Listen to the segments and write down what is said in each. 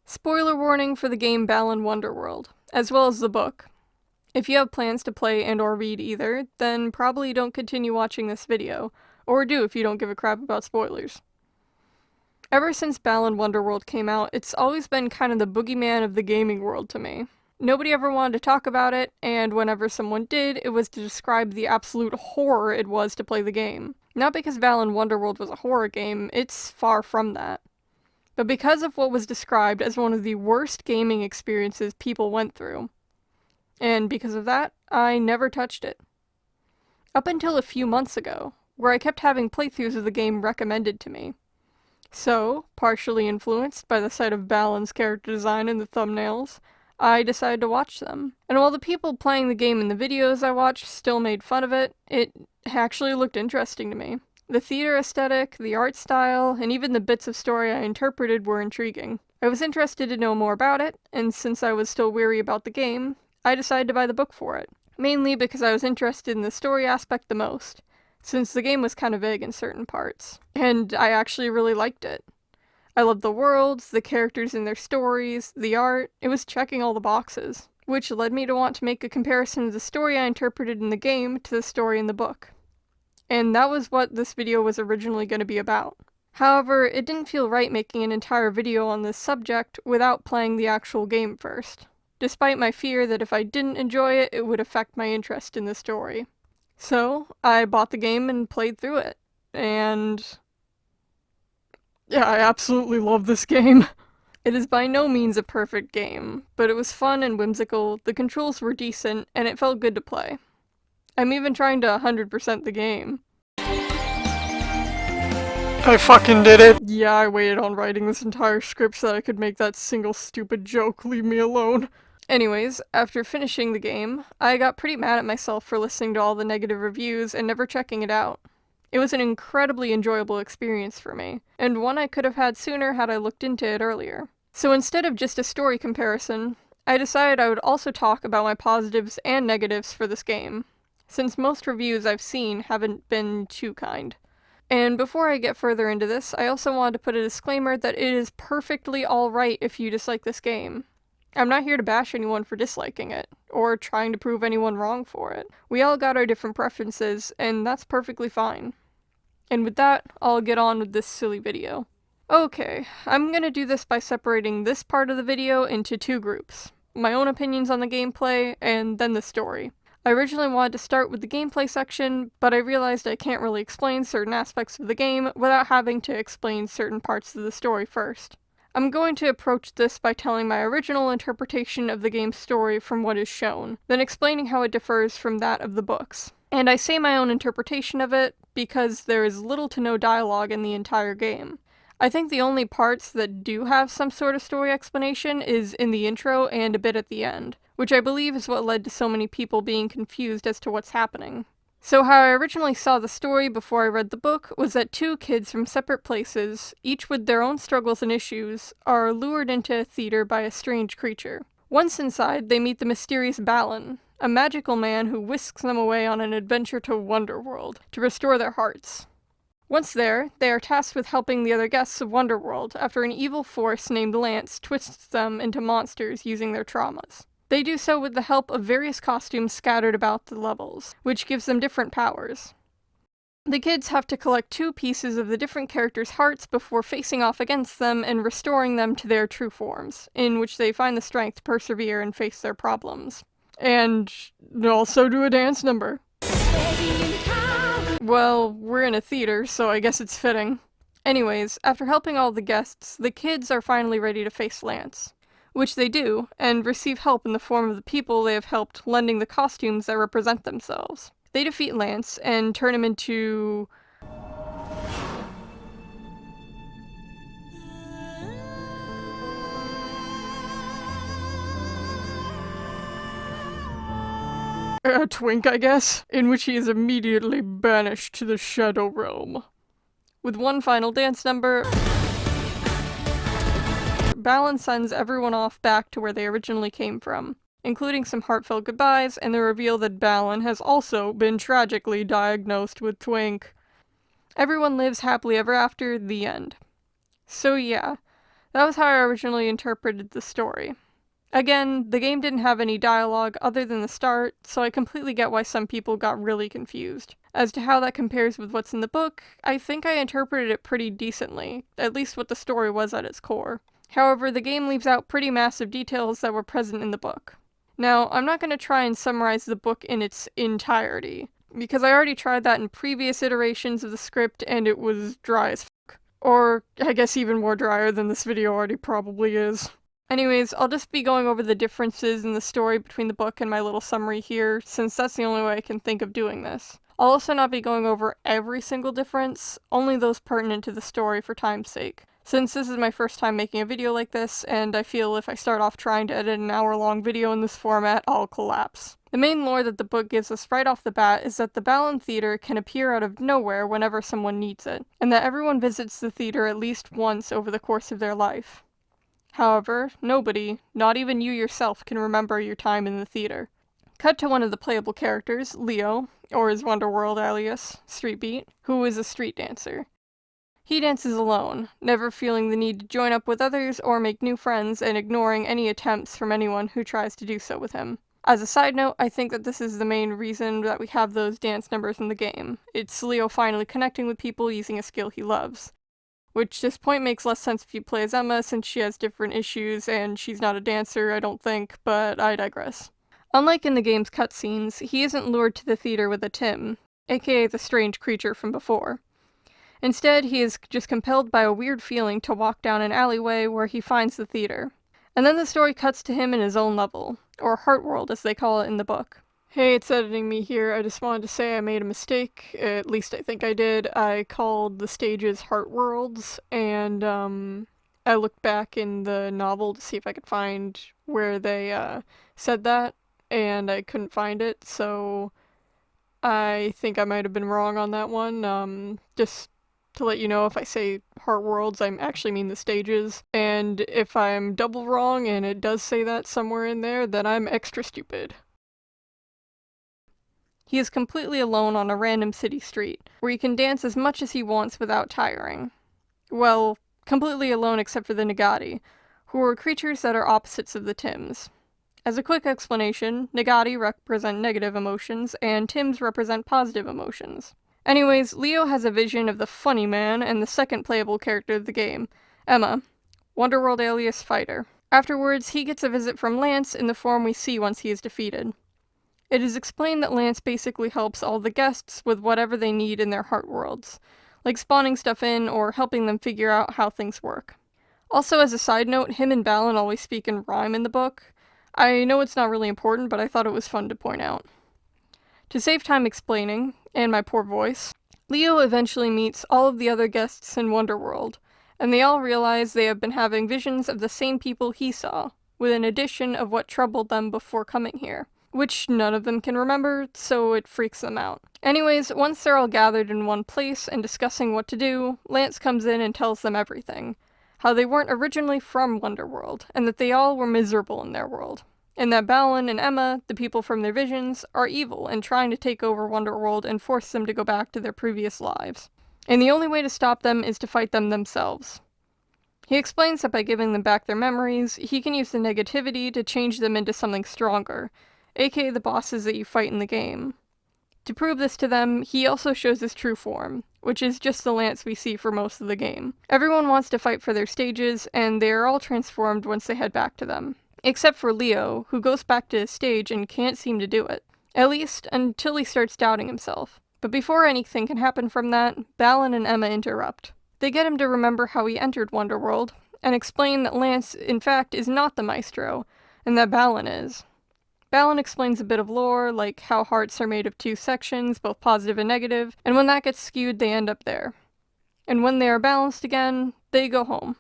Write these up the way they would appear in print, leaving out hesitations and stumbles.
Spoiler warning for the game Balan Wonderworld, as well as the book. If you have plans to play and or read either, then probably don't continue watching this video, or do if you don't give a crap about spoilers. Ever since Balan Wonderworld came out, it's always been kind of the boogeyman of the gaming world to me. Nobody ever wanted to talk about it, and whenever someone did, it was to describe the absolute horror it was to play the game. Not because Balan Wonderworld was a horror game, it's far from that. But because of what was described as one of the worst gaming experiences people went through. And because of that, I never touched it. Up until a few months ago, where I kept having playthroughs of the game recommended to me. So, partially influenced by the sight of Balan's character design in the thumbnails, I decided to watch them. And while the people playing the game in the videos I watched still made fun of it, it actually looked interesting to me. The theater aesthetic, the art style, and even the bits of story I interpreted were intriguing. I was interested to know more about it, and since I was still weary about the game, I decided to buy the book for it. Mainly because I was interested in the story aspect the most, since the game was kind of vague in certain parts. And I actually really liked it. I loved the worlds, the characters and their stories, the art. It was checking all the boxes, which led me to want to make a comparison of the story I interpreted in the game to the story in the book. And that was what this video was originally going to be about. However, it didn't feel right making an entire video on this subject without playing the actual game first, despite my fear that if I didn't enjoy it, it would affect my interest in the story. So, I bought the game and played through it, and yeah, I absolutely love this game. It is by no means a perfect game, but it was fun and whimsical, the controls were decent, and it felt good to play. I'm even trying to 100% the game. I fucking did it! Yeah, I waited on writing this entire script so that I could make that single stupid joke, leave me alone. Anyways, after finishing the game, I got pretty mad at myself for listening to all the negative reviews and never checking it out. It was an incredibly enjoyable experience for me, and one I could have had sooner had I looked into it earlier. So instead of just a story comparison, I decided I would also talk about my positives and negatives for this game, since most reviews I've seen haven't been too kind. And before I get further into this, I also wanted to put a disclaimer that it is perfectly alright if you dislike this game. I'm not here to bash anyone for disliking it, or trying to prove anyone wrong for it. We all got our different preferences, and that's perfectly fine. And with that, I'll get on with this silly video. Okay, I'm gonna do this by separating this part of the video into two groups. My own opinions on the gameplay, and then the story. I originally wanted to start with the gameplay section, but I realized I can't really explain certain aspects of the game without having to explain certain parts of the story first. I'm going to approach this by telling my original interpretation of the game's story from what is shown, then explaining how it differs from that of the books. And I say my own interpretation of it because there is little to no dialogue in the entire game. I think the only parts that do have some sort of story explanation is in the intro and a bit at the end, which I believe is what led to so many people being confused as to what's happening. So how I originally saw the story before I read the book was that two kids from separate places, each with their own struggles and issues, are lured into a theater by a strange creature. Once inside, they meet the mysterious Balan, a magical man who whisks them away on an adventure to Wonderworld to restore their hearts. Once there, they are tasked with helping the other guests of Wonderworld after an evil force named Lance twists them into monsters using their traumas. They do so with the help of various costumes scattered about the levels, which gives them different powers. The kids have to collect two pieces of the different characters' hearts before facing off against them and restoring them to their true forms, in which they find the strength to persevere and face their problems. And also do a dance number. Well, we're in a theater, so I guess it's fitting. Anyways, after helping all the guests, the kids are finally ready to face Lance. Which they do, and receive help in the form of the people they have helped lending the costumes that represent themselves. They defeat Lance and turn him into a twink, I guess, in which he is immediately banished to the Shadow Realm. With one final dance number, Balan sends everyone off back to where they originally came from, including some heartfelt goodbyes and the reveal that Balan has also been tragically diagnosed with twink. Everyone lives happily ever after, the end. So yeah, That was how I originally interpreted the story. Again, the game didn't have any dialogue other than the start, so I completely get why some people got really confused. As to how that compares with what's in the book, I think I interpreted it pretty decently, at least what the story was at its core. However, the game leaves out pretty massive details that were present in the book. Now, I'm not going to try and summarize the book in its entirety, because I already tried that in previous iterations of the script and it was dry as fuck. Or, I guess even more drier than this video already probably is. Anyways, I'll just be going over the differences in the story between the book and my little summary here, since that's the only way I can think of doing this. I'll also not be going over every single difference, only those pertinent to the story for time's sake, since this is my first time making a video like this, and I feel if I start off trying to edit an hour-long video in this format, I'll collapse. The main lore that the book gives us right off the bat is that the Balan Theater can appear out of nowhere whenever someone needs it, and that everyone visits the theater at least once over the course of their life. However, nobody, not even you yourself, can remember your time in the theater. Cut to one of the playable characters, Leo, or his Wonderworld alias, Streetbeat, who is a street dancer. He dances alone, never feeling the need to join up with others or make new friends, and ignoring any attempts from anyone who tries to do so with him. As a side note, I think that this is the main reason that we have those dance numbers in the game. It's Leo finally connecting with people using a skill he loves. Which this point makes less sense if you play as Emma, since she has different issues and she's not a dancer, I don't think, but I digress. Unlike in the game's cutscenes, he isn't lured to the theater with a Tim, aka the strange creature from before. Instead, he is just compelled by a weird feeling to walk down an alleyway where he finds the theater. And then the story cuts to him in his own level, or Heartworld as they call it in the book. Hey, it's editing me here. I just wanted to say I made a mistake. At least I think I did. I called the stages Heart Worlds, and I looked back in the novel to see if I could find where they said that, and I couldn't find it, so I think I might have been wrong on that one. Just to let you know, if I say Heart Worlds, I actually mean the stages, and if I'm double wrong and it does say that somewhere in there, then I'm extra stupid. He is completely alone on a random city street, where he can dance as much as he wants without tiring. Well, completely alone except for the Nagati, who are creatures that are opposites of the Tims. As a quick explanation, Nagati represent negative emotions, and Tims represent positive emotions. Anyways, Leo has a vision of the funny man and the second playable character of the game, Emma, Wonderworld alias Fighter. Afterwards, he gets a visit from Lance in the form we see once he is defeated. It is explained that Lance basically helps all the guests with whatever they need in their heart worlds, like spawning stuff in or helping them figure out how things work. Also, as a side note, him and Balan always speak in rhyme in the book. I know it's not really important, but I thought it was fun to point out. To save time explaining, and my poor voice, Leo eventually meets all of the other guests in Wonderworld, and they all realize they have been having visions of the same people he saw, with an addition of what troubled them before coming here, which none of them can remember, so it freaks them out. Anyways, once they're all gathered in one place and discussing what to do, Lance comes in and tells them everything. How they weren't originally from Wonderworld, and that they all were miserable in their world. And that Balan and Emma, the people from their visions, are evil and trying to take over Wonderworld and force them to go back to their previous lives. And the only way to stop them is to fight them themselves. He explains that by giving them back their memories, he can use the negativity to change them into something stronger, aka the bosses that you fight in the game. To prove this to them, he also shows his true form, which is just the Lance we see for most of the game. Everyone wants to fight for their stages, and they are all transformed once they head back to them. Except for Leo, who goes back to his stage and can't seem to do it. At least, until he starts doubting himself. But before anything can happen from that, Balan and Emma interrupt. They get him to remember how he entered Wonderworld, and explain that Lance, in fact, is not the Maestro, and that Balan is. Balan explains a bit of lore, like how hearts are made of two sections, both positive and negative, and when that gets skewed, they end up there. And when they are balanced again, they go home.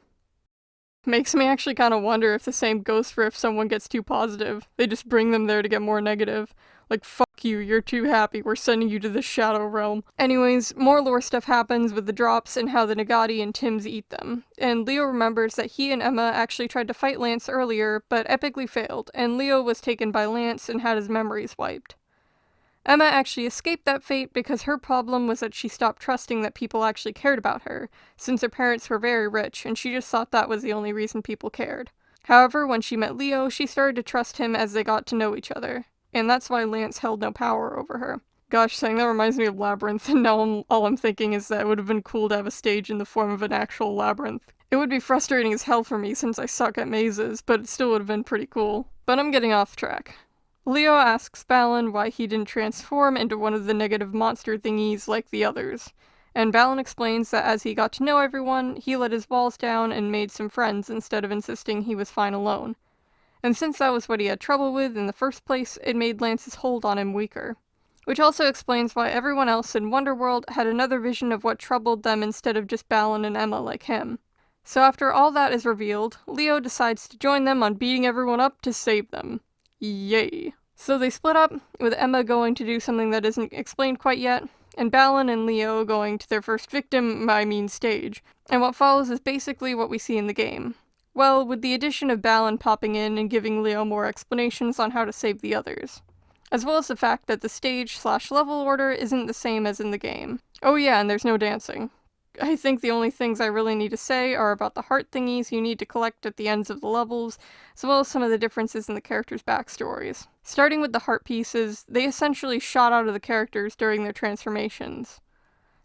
Makes me actually kind of wonder if the same goes for if someone gets too positive. They just bring them there to get more negative. Like, fuck you, you're too happy, we're sending you to the Shadow Realm. Anyways, more lore stuff happens with the drops and how the Nagati and Tims eat them. And Leo remembers that he and Emma actually tried to fight Lance earlier, but epically failed, and Leo was taken by Lance and had his memories wiped. Emma actually escaped that fate because her problem was that she stopped trusting that people actually cared about her, since her parents were very rich and she just thought that was the only reason people cared. However, when she met Leo, she started to trust him as they got to know each other, and that's why Lance held no power over her. Gosh, saying that reminds me of Labyrinth, and now all I'm thinking is that it would have been cool to have a stage in the form of an actual labyrinth. It would be frustrating as hell for me since I suck at mazes, but it still would have been pretty cool. But I'm getting off track. Leo asks Balan why he didn't transform into one of the negative monster thingies like the others, and Balan explains that as he got to know everyone, he let his walls down and made some friends instead of insisting he was fine alone. And since that was what he had trouble with in the first place, it made Lance's hold on him weaker. Which also explains why everyone else in Wonderworld had another vision of what troubled them instead of just Balan and Emma like him. So after all that is revealed, Leo decides to join them on beating everyone up to save them. Yay. So they split up, with Emma going to do something that isn't explained quite yet, and Balan and Leo going to their first victim, stage, and what follows is basically what we see in the game. Well, with the addition of Balan popping in and giving Leo more explanations on how to save the others. As well as the fact that the stage/level order isn't the same as in the game. Oh yeah, and there's no dancing. I think the only things I really need to say are about the heart thingies you need to collect at the ends of the levels, as well as some of the differences in the characters' backstories. Starting with the heart pieces, they essentially shot out of the characters during their transformations.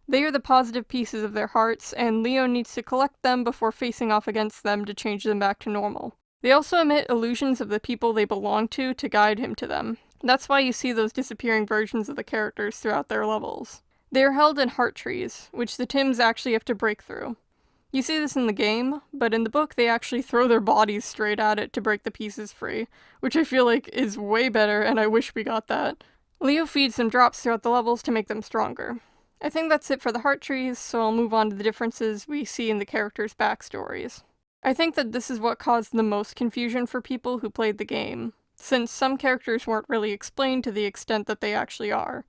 They are the positive pieces of their hearts, and Leo needs to collect them before facing off against them to change them back to normal. They also emit illusions of the people they belong to guide him to them. That's why you see those disappearing versions of the characters throughout their levels. They are held in heart trees, which the Tims actually have to break through. You see this in the game, but in the book they actually throw their bodies straight at it to break the pieces free, which I feel like is way better, and I wish we got that. Leo feeds them drops throughout the levels to make them stronger. I think that's it for the heart trees, so I'll move on to the differences we see in the characters' backstories. I think that this is what caused the most confusion for people who played the game, since some characters weren't really explained to the extent that they actually are.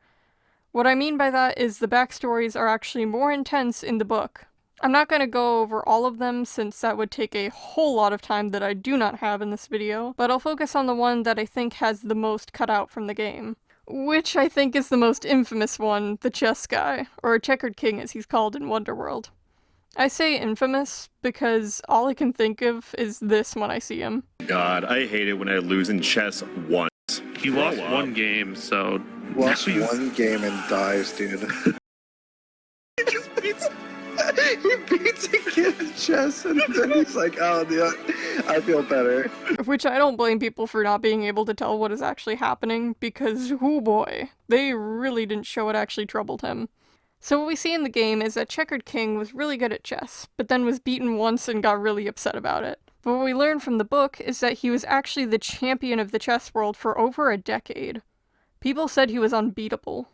What I mean by that is the backstories are actually more intense in the book. I'm not going to go over all of them since that would take a whole lot of time that I do not have in this video, but I'll focus on the one that I think has the most cut out from the game. Which I think is the most infamous one, the chess guy, or Checkered King as he's called in Wonderworld. I say infamous because all I can think of is this when I see him. God, I hate it when I lose in chess once. He lost one game, so... Lost one game and dies, dude. He just beats a kid in chess and then he's like, oh, yeah, I feel better. Which I don't blame people for not being able to tell what is actually happening, because, oh boy, they really didn't show what actually troubled him. So what we see in the game is that Checkered King was really good at chess, but then was beaten once and got really upset about it. But what we learn from the book is that he was actually the champion of the chess world for over a decade. People said he was unbeatable.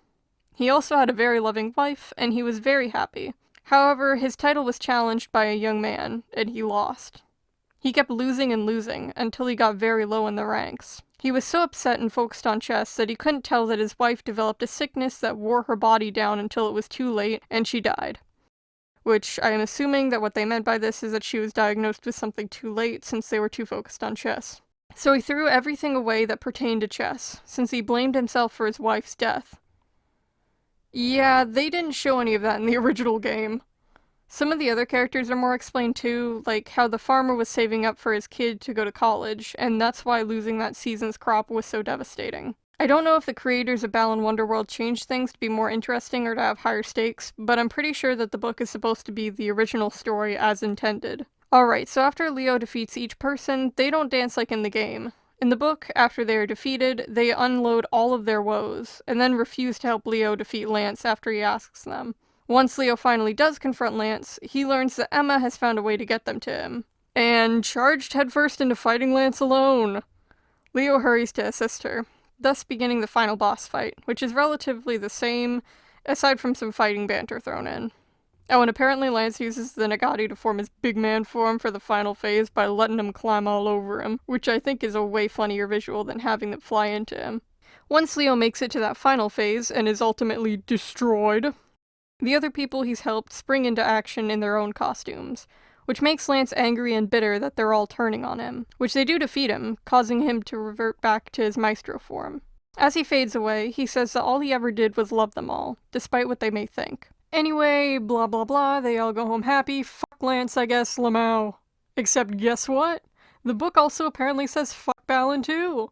He also had a very loving wife, and he was very happy. However, his title was challenged by a young man, and he lost. He kept losing and losing, until he got very low in the ranks. He was so upset and focused on chess that he couldn't tell that his wife developed a sickness that wore her body down until it was too late, and she died. Which, I am assuming that what they meant by this is that she was diagnosed with something too late since they were too focused on chess. So he threw everything away that pertained to chess, since he blamed himself for his wife's death. Yeah, they didn't show any of that in the original game. Some of the other characters are more explained too, like how the farmer was saving up for his kid to go to college, and that's why losing that season's crop was so devastating. I don't know if the creators of Balan Wonderworld changed things to be more interesting or to have higher stakes, but I'm pretty sure that the book is supposed to be the original story as intended. Alright, so after Leo defeats each person, they don't dance like in the game. In the book, after they are defeated, they unload all of their woes, and then refuse to help Leo defeat Lance after he asks them. Once Leo finally does confront Lance, he learns that Emma has found a way to get them to him. And charged headfirst into fighting Lance alone. Leo hurries to assist her, thus beginning the final boss fight, which is relatively the same, aside from some fighting banter thrown in. Oh, and apparently Lance uses the Nagati to form his big man form for the final phase by letting him climb all over him, which I think is a way funnier visual than having them fly into him. Once Leo makes it to that final phase and is ultimately destroyed, the other people he's helped spring into action in their own costumes, which makes Lance angry and bitter that they're all turning on him, which they do defeat him, causing him to revert back to his Maestro form. As he fades away, he says that all he ever did was love them all, despite what they may think. Anyway, blah blah blah, they all go home happy. Fuck Lance, I guess, Lamau. Except guess what? The book also apparently says fuck Balan too.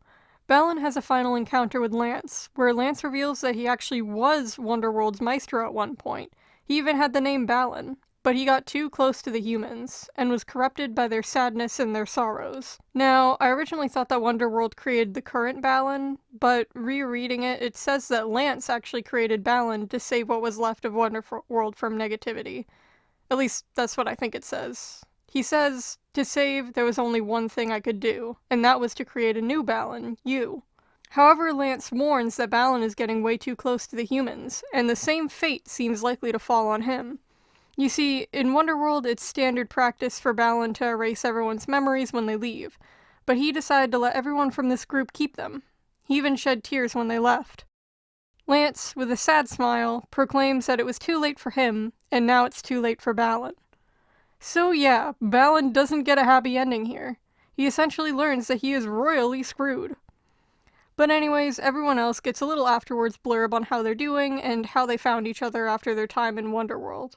Balan has a final encounter with Lance, where Lance reveals that he actually was Wonderworld's maestro at one point. He even had the name Balan, but he got too close to the humans, and was corrupted by their sadness and their sorrows. Now, I originally thought that Wonderworld created the current Balan, but rereading it, it says that Lance actually created Balan to save what was left of Wonderworld from negativity. At least, that's what I think it says. He says, to save, there was only one thing I could do, and that was to create a new Balan, you. However, Lance warns that Balan is getting way too close to the humans, and the same fate seems likely to fall on him. You see, in Wonderworld, it's standard practice for Balan to erase everyone's memories when they leave, but he decided to let everyone from this group keep them. He even shed tears when they left. Lance, with a sad smile, proclaims that it was too late for him, and now it's too late for Balan. So yeah, Balan doesn't get a happy ending here. He essentially learns that he is royally screwed. But anyways, everyone else gets a little afterwards blurb on how they're doing and how they found each other after their time in Wonderworld.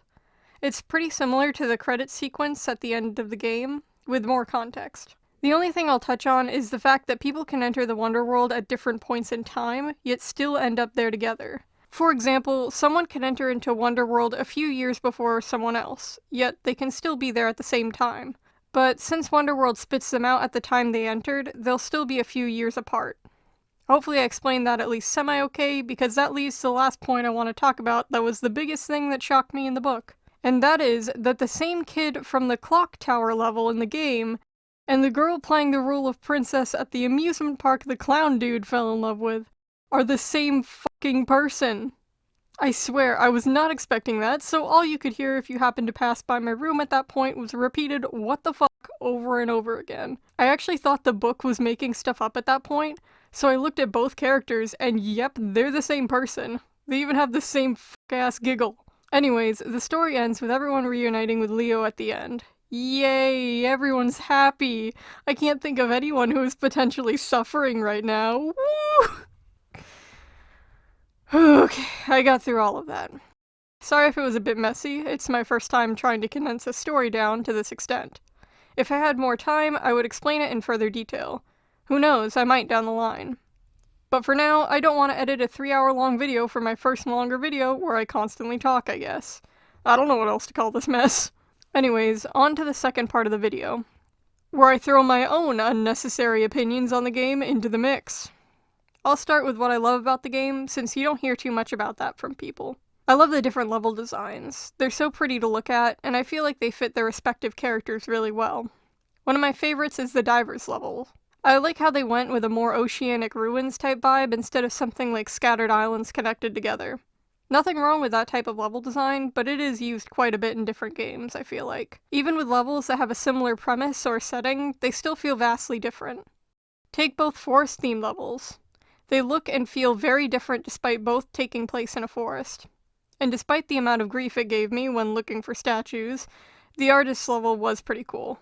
It's pretty similar to the credits sequence at the end of the game, with more context. The only thing I'll touch on is the fact that people can enter the Wonderworld at different points in time, yet still end up there together. For example, someone can enter into Wonderworld a few years before someone else, yet they can still be there at the same time. But since Wonderworld spits them out at the time they entered, they'll still be a few years apart. Hopefully I explained that at least semi-okay, because that leads to the last point I want to talk about that was the biggest thing that shocked me in the book. And that is that the same kid from the clock tower level in the game, and the girl playing the role of princess at the amusement park the clown dude fell in love with, are the same fucking person. I swear, I was not expecting that, so all you could hear if you happened to pass by my room at that point was repeated "what the fuck" over and over again. I actually thought the book was making stuff up at that point, so I looked at both characters and yep, they're the same person. They even have the same fuck-ass giggle. Anyways, the story ends with everyone reuniting with Leo at the end. Yay, everyone's happy. I can't think of anyone who is potentially suffering right now. Woo! Okay, I got through all of that. Sorry if it was a bit messy, it's my first time trying to condense a story down to this extent. If I had more time, I would explain it in further detail. Who knows, I might down the line. But for now, I don't want to edit a 3-hour-long video for my first longer video where I constantly talk, I guess. I don't know what else to call this mess. Anyways, on to the second part of the video, where I throw my own unnecessary opinions on the game into the mix. I'll start with what I love about the game, since you don't hear too much about that from people. I love the different level designs. They're so pretty to look at, and I feel like they fit their respective characters really well. One of my favorites is the divers level. I like how they went with a more oceanic ruins type vibe instead of something like scattered islands connected together. Nothing wrong with that type of level design, but it is used quite a bit in different games, I feel like. Even with levels that have a similar premise or setting, they still feel vastly different. Take both forest-themed levels. They look and feel very different despite both taking place in a forest. And despite the amount of grief it gave me when looking for statues, the artist's level was pretty cool.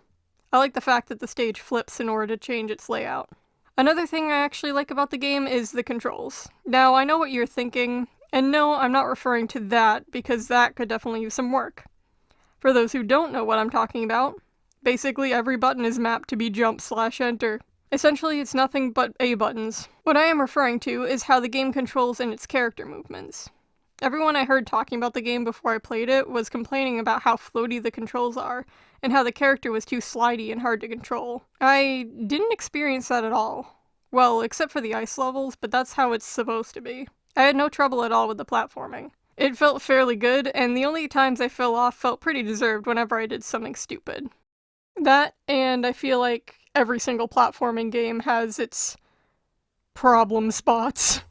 I like the fact that the stage flips in order to change its layout. Another thing I actually like about the game is the controls. Now, I know what you're thinking, and no, I'm not referring to that, because that could definitely use some work. For those who don't know what I'm talking about, basically every button is mapped to be jump/enter. Essentially, it's nothing but A buttons. What I am referring to is how the game controls in its character movements. Everyone I heard talking about the game before I played it was complaining about how floaty the controls are, and how the character was too slidey and hard to control. I didn't experience that at all. Well, except for the ice levels, but that's how it's supposed to be. I had no trouble at all with the platforming. It felt fairly good, and the only times I fell off felt pretty deserved whenever I did something stupid. That, and I feel like every single platforming game has its problem spots.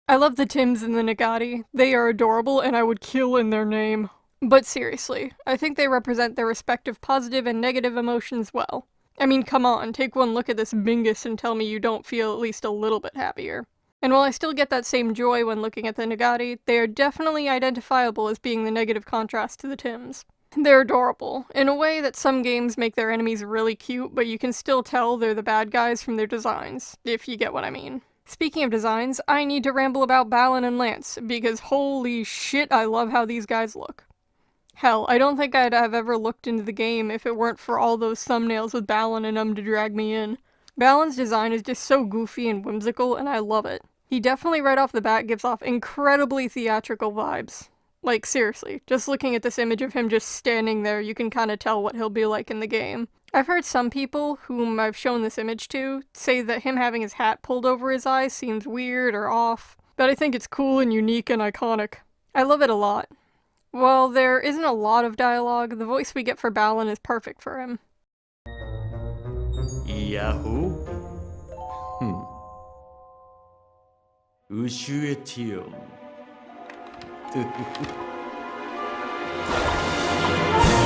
I love the Tims and the Nagati. They are adorable and I would kill in their name. But seriously, I think they represent their respective positive and negative emotions well. I mean, come on, take one look at this Bingus and tell me you don't feel at least a little bit happier. And while I still get that same joy when looking at the Nagati, they are definitely identifiable as being the negative contrast to the Tims. They're adorable, in a way that some games make their enemies really cute, but you can still tell they're the bad guys from their designs, if you get what I mean. Speaking of designs, I need to ramble about Balan and Lance, because holy shit, I love how these guys look. Hell, I don't think I'd have ever looked into the game if it weren't for all those thumbnails with Balan in them to drag me in. Balan's design is just so goofy and whimsical, and I love it. He definitely right off the bat gives off incredibly theatrical vibes. Like, seriously, just looking at this image of him just standing there, you can kinda tell what he'll be like in the game. I've heard some people, whom I've shown this image to, say that him having his hat pulled over his eyes seems weird or off, but I think it's cool and unique and iconic. I love it a lot. While there isn't a lot of dialogue, the voice we get for Balan is perfect for him. Yahoo? Ushuetium.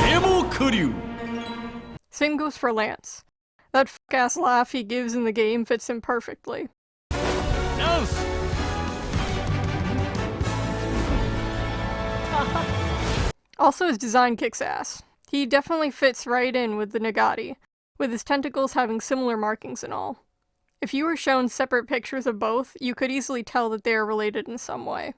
Emo Kuryu! Same goes for Lance. That fuck-ass laugh he gives in the game fits him perfectly. Nose! Also, his design kicks ass. He definitely fits right in with the Nagati, with his tentacles having similar markings and all. If you were shown separate pictures of both, you could easily tell that they are related in some way.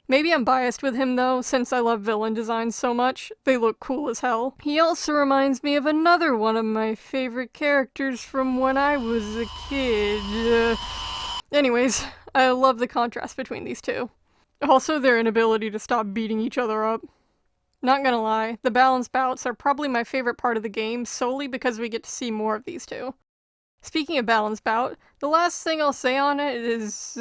Maybe I'm biased with him though, since I love villain designs so much. They look cool as hell. He also reminds me of another one of my favorite characters from when I was a kid. Anyways, I love the contrast between these two. Also, their inability to stop beating each other up. Not gonna lie, the balanced bouts are probably my favorite part of the game solely because we get to see more of these two. Speaking of balanced bout, the last thing I'll say on it is,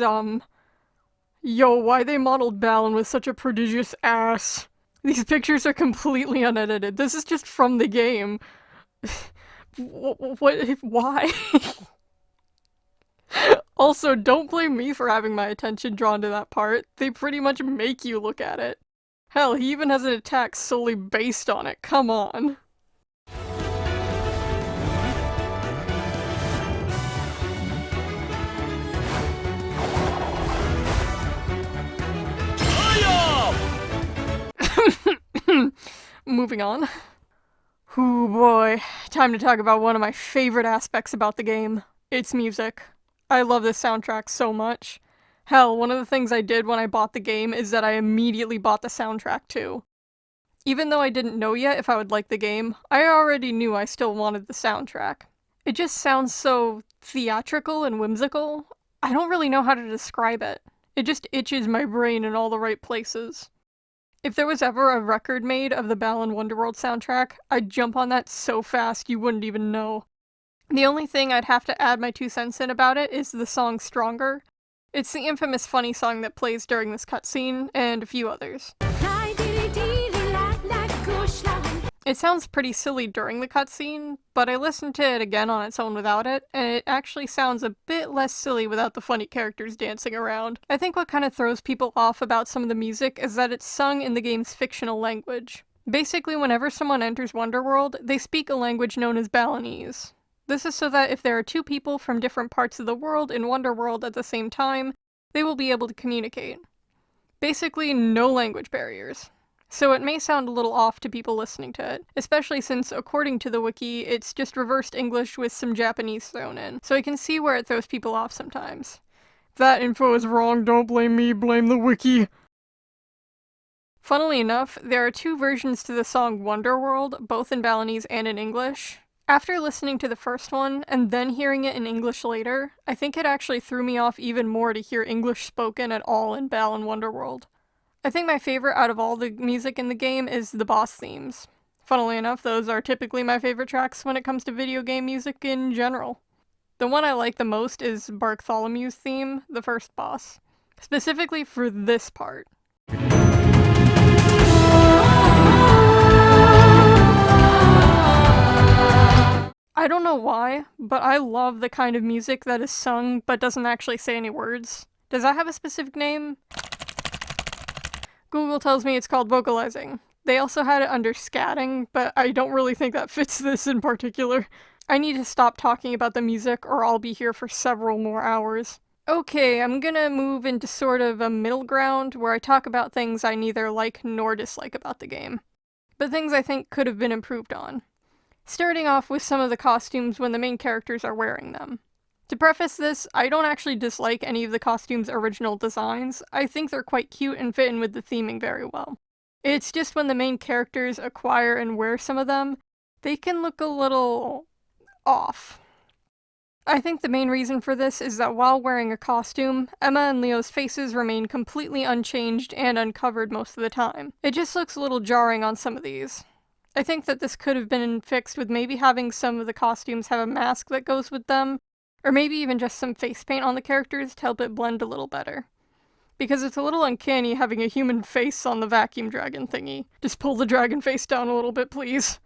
yo, why they modeled Balan with such a prodigious ass. These pictures are completely unedited. This is just from the game. Why? Also, don't blame me for having my attention drawn to that part. They pretty much make you look at it. Hell, he even has an attack solely based on it. Come on. Moving on. Ooh boy, time to talk about one of my favorite aspects about the game. Its music. I love this soundtrack so much. Hell, one of the things I did when I bought the game is that I immediately bought the soundtrack too. Even though I didn't know yet if I would like the game, I already knew I still wanted the soundtrack. It just sounds so theatrical and whimsical. I don't really know how to describe it. It just itches my brain in all the right places. If there was ever a record made of the Balan Wonderworld soundtrack, I'd jump on that so fast you wouldn't even know. The only thing I'd have to add my 2 cents in about it is the song Stronger. It's the infamous funny song that plays during this cutscene, and a few others. It sounds pretty silly during the cutscene, but I listened to it again on its own without it, and it actually sounds a bit less silly without the funny characters dancing around. I think what kind of throws people off about some of the music is that it's sung in the game's fictional language. Basically, whenever someone enters Wonderworld, they speak a language known as Balinese. This is so that if there are 2 people from different parts of the world in Wonderworld at the same time, they will be able to communicate. Basically, no language barriers. So it may sound a little off to people listening to it, especially since, according to the wiki, it's just reversed English with some Japanese thrown in, so I can see where it throws people off sometimes. If that info is wrong, don't blame me, blame the wiki. Funnily enough, there are 2 versions to the song Wonderworld, both in Balinese and in English. After listening to the first one, and then hearing it in English later, I think it actually threw me off even more to hear English spoken at all in Balan Wonderworld. I think my favorite out of all the music in the game is the boss themes. Funnily enough, those are typically my favorite tracks when it comes to video game music in general. The one I like the most is Bartholomew's theme, the first boss. Specifically for this part. I don't know why, but I love the kind of music that is sung but doesn't actually say any words. Does that have a specific name? Google tells me it's called vocalizing. They also had it under scatting, but I don't really think that fits this in particular. I need to stop talking about the music or I'll be here for several more hours. Okay, I'm gonna move into sort of a middle ground where I talk about things I neither like nor dislike about the game, but things I think could have been improved on. Starting off with some of the costumes when the main characters are wearing them. To preface this, I don't actually dislike any of the costumes' original designs. I think they're quite cute and fit in with the theming very well. It's just when the main characters acquire and wear some of them, they can look a little off. I think the main reason for this is that while wearing a costume, Emma and Leo's faces remain completely unchanged and uncovered most of the time. It just looks a little jarring on some of these. I think that this could have been fixed with maybe having some of the costumes have a mask that goes with them, or maybe even just some face paint on the characters to help it blend a little better. Because it's a little uncanny having a human face on the vacuum dragon thingy. Just pull the dragon face down a little bit, please.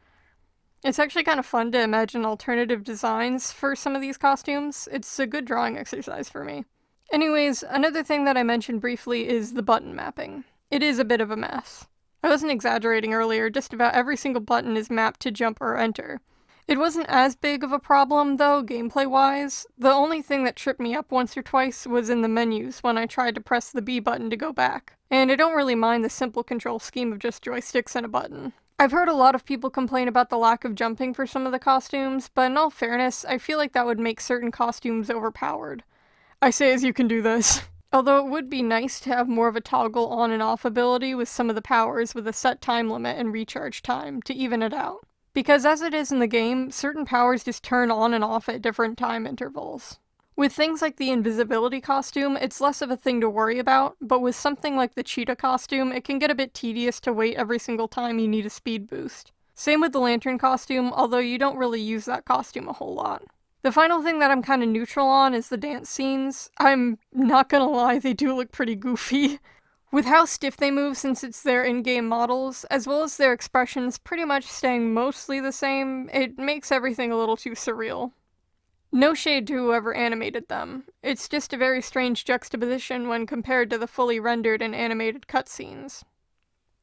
It's actually kind of fun to imagine alternative designs for some of these costumes. It's a good drawing exercise for me. Anyways, another thing that I mentioned briefly is the button mapping. It is a bit of a mess. I wasn't exaggerating earlier, just about every single button is mapped to jump or enter. It wasn't as big of a problem, though, gameplay-wise. The only thing that tripped me up once or twice was in the menus when I tried to press the B button to go back. And I don't really mind the simple control scheme of just joysticks and a button. I've heard a lot of people complain about the lack of jumping for some of the costumes, but in all fairness, I feel like that would make certain costumes overpowered. I say as you can do this. Although it would be nice to have more of a toggle on and off ability with some of the powers with a set time limit and recharge time to even it out. Because as it is in the game, certain powers just turn on and off at different time intervals. With things like the invisibility costume, it's less of a thing to worry about, but with something like the cheetah costume, it can get a bit tedious to wait every single time you need a speed boost. Same with the lantern costume, although you don't really use that costume a whole lot. The final thing that I'm kind of neutral on is the dance scenes. I'm not gonna lie, they do look pretty goofy. With how stiff they move since it's their in-game models, as well as their expressions pretty much staying mostly the same, it makes everything a little too surreal. No shade to whoever animated them. It's just a very strange juxtaposition when compared to the fully rendered and animated cutscenes.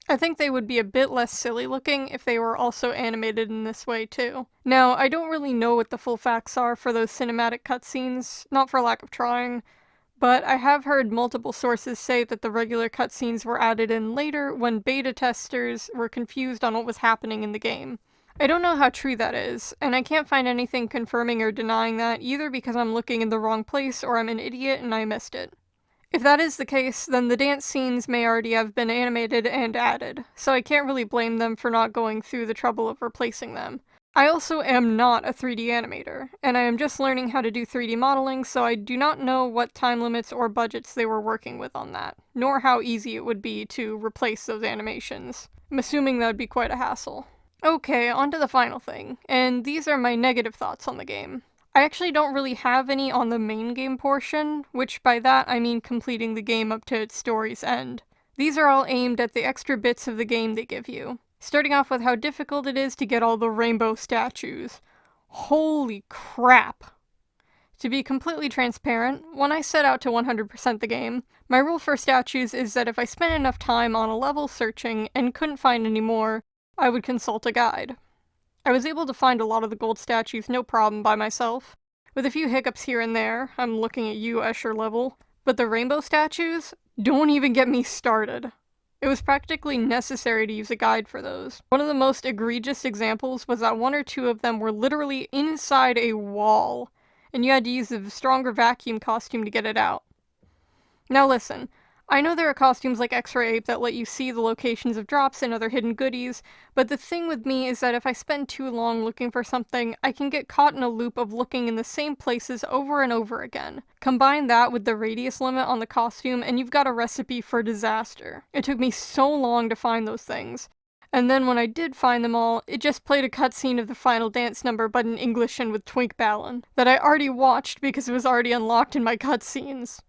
I think they would be a bit less silly looking if they were also animated in this way too. Now, I don't really know what the full facts are for those cinematic cutscenes, not for lack of trying, but I have heard multiple sources say that the regular cutscenes were added in later when beta testers were confused on what was happening in the game. I don't know how true that is, and I can't find anything confirming or denying that either because I'm looking in the wrong place or I'm an idiot and I missed it. If that is the case, then the dance scenes may already have been animated and added, so I can't really blame them for not going through the trouble of replacing them. I also am not a 3D animator, and I am just learning how to do 3D modeling, so I do not know what time limits or budgets they were working with on that, nor how easy it would be to replace those animations. I'm assuming that would be quite a hassle. Okay, on to the final thing, and these are my negative thoughts on the game. I actually don't really have any on the main game portion, which by that I mean completing the game up to its story's end. These are all aimed at the extra bits of the game they give you. Starting off with how difficult it is to get all the rainbow statues. Holy crap! To be completely transparent, when I set out to 100% the game, my rule for statues is that if I spent enough time on a level searching and couldn't find any more, I would consult a guide. I was able to find a lot of the gold statues no problem by myself, with a few hiccups here and there. I'm looking at you, Escher level. But the rainbow statues? Don't even get me started. It was practically necessary to use a guide for those. One of the most egregious examples was that one or two of them were literally inside a wall, and you had to use a stronger vacuum costume to get it out. Now listen, I know there are costumes like X-Ray Ape that let you see the locations of drops and other hidden goodies, but the thing with me is that if I spend too long looking for something, I can get caught in a loop of looking in the same places over and over again. Combine that with the radius limit on the costume and you've got a recipe for disaster. It took me so long to find those things. And then when I did find them all, it just played a cutscene of the final dance number but in English and with Twink Balan, that I already watched because it was already unlocked in my cutscenes.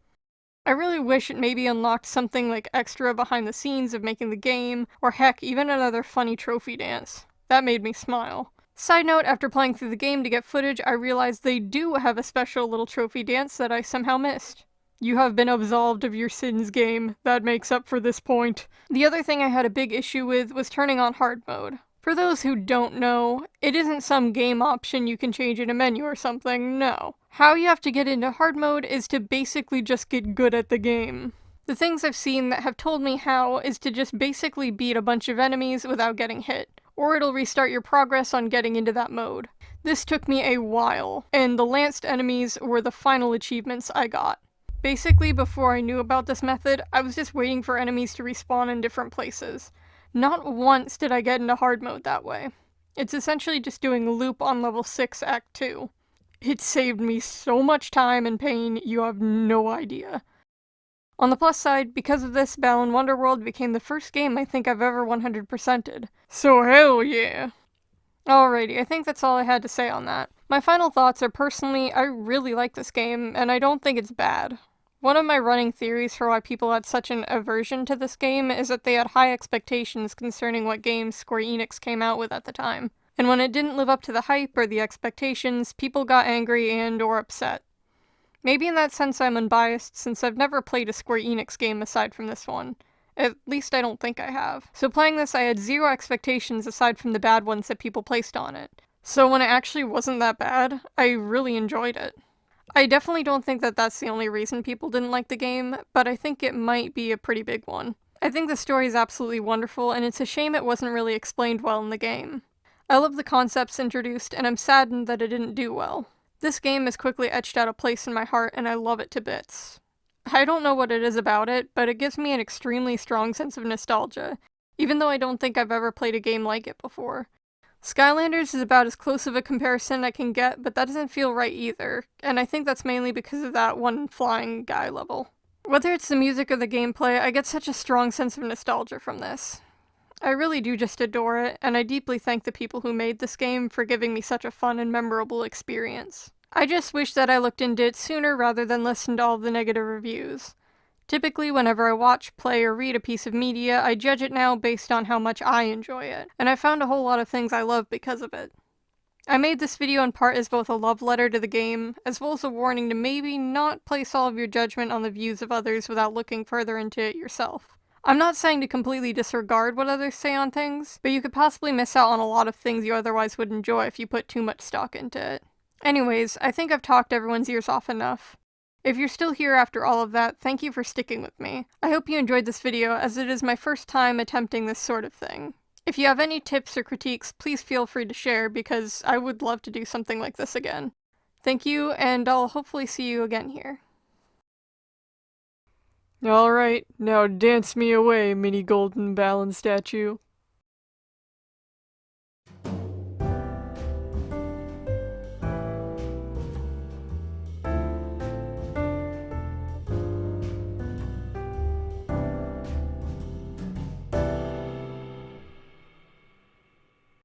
I really wish it maybe unlocked something like extra behind the scenes of making the game, or heck, even another funny trophy dance. That made me smile. Side note, after playing through the game to get footage, I realized they do have a special little trophy dance that I somehow missed. You have been absolved of your sins, game. That makes up for this point. The other thing I had a big issue with was turning on hard mode. For those who don't know, it isn't some game option you can change in a menu or something, no. How you have to get into hard mode is to basically just get good at the game. The things I've seen that have told me how is to just basically beat a bunch of enemies without getting hit, or it'll restart your progress on getting into that mode. This took me a while, and the lanced enemies were the final achievements I got. Basically, before I knew about this method, I was just waiting for enemies to respawn in different places. Not once did I get into hard mode that way. It's essentially just doing a loop on level 6 Act 2. It saved me so much time and pain, you have no idea. On the plus side, because of this, Balan Wonderworld became the first game I think I've ever 100%ed. So hell yeah. Alrighty, I think that's all I had to say on that. My final thoughts are personally, I really like this game, and I don't think it's bad. One of my running theories for why people had such an aversion to this game is that they had high expectations concerning what games Square Enix came out with at the time. And when it didn't live up to the hype or the expectations, people got angry and/or upset. Maybe in that sense I'm unbiased, since I've never played a Square Enix game aside from this one. At least I don't think I have. So playing this, I had zero expectations aside from the bad ones that people placed on it. So when it actually wasn't that bad, I really enjoyed it. I definitely don't think that that's the only reason people didn't like the game, but I think it might be a pretty big one. I think the story is absolutely wonderful, and it's a shame it wasn't really explained well in the game. I love the concepts introduced, and I'm saddened that it didn't do well. This game has quickly etched out a place in my heart, and I love it to bits. I don't know what it is about it, but it gives me an extremely strong sense of nostalgia, even though I don't think I've ever played a game like it before. Skylanders is about as close of a comparison I can get, but that doesn't feel right either, and I think that's mainly because of that one flying guy level. Whether it's the music or the gameplay, I get such a strong sense of nostalgia from this. I really do just adore it, and I deeply thank the people who made this game for giving me such a fun and memorable experience. I just wish that I looked into it sooner rather than listen to all the negative reviews. Typically, whenever I watch, play, or read a piece of media, I judge it now based on how much I enjoy it, and I found a whole lot of things I love because of it. I made this video in part as both a love letter to the game, as well as a warning to maybe not place all of your judgment on the views of others without looking further into it yourself. I'm not saying to completely disregard what others say on things, but you could possibly miss out on a lot of things you otherwise would enjoy if you put too much stock into it. Anyways, I think I've talked everyone's ears off enough. If you're still here after all of that, thank you for sticking with me. I hope you enjoyed this video, as it is my first time attempting this sort of thing. If you have any tips or critiques, please feel free to share, because I would love to do something like this again. Thank you, and I'll hopefully see you again here. Alright, now dance me away, mini golden Balan statue.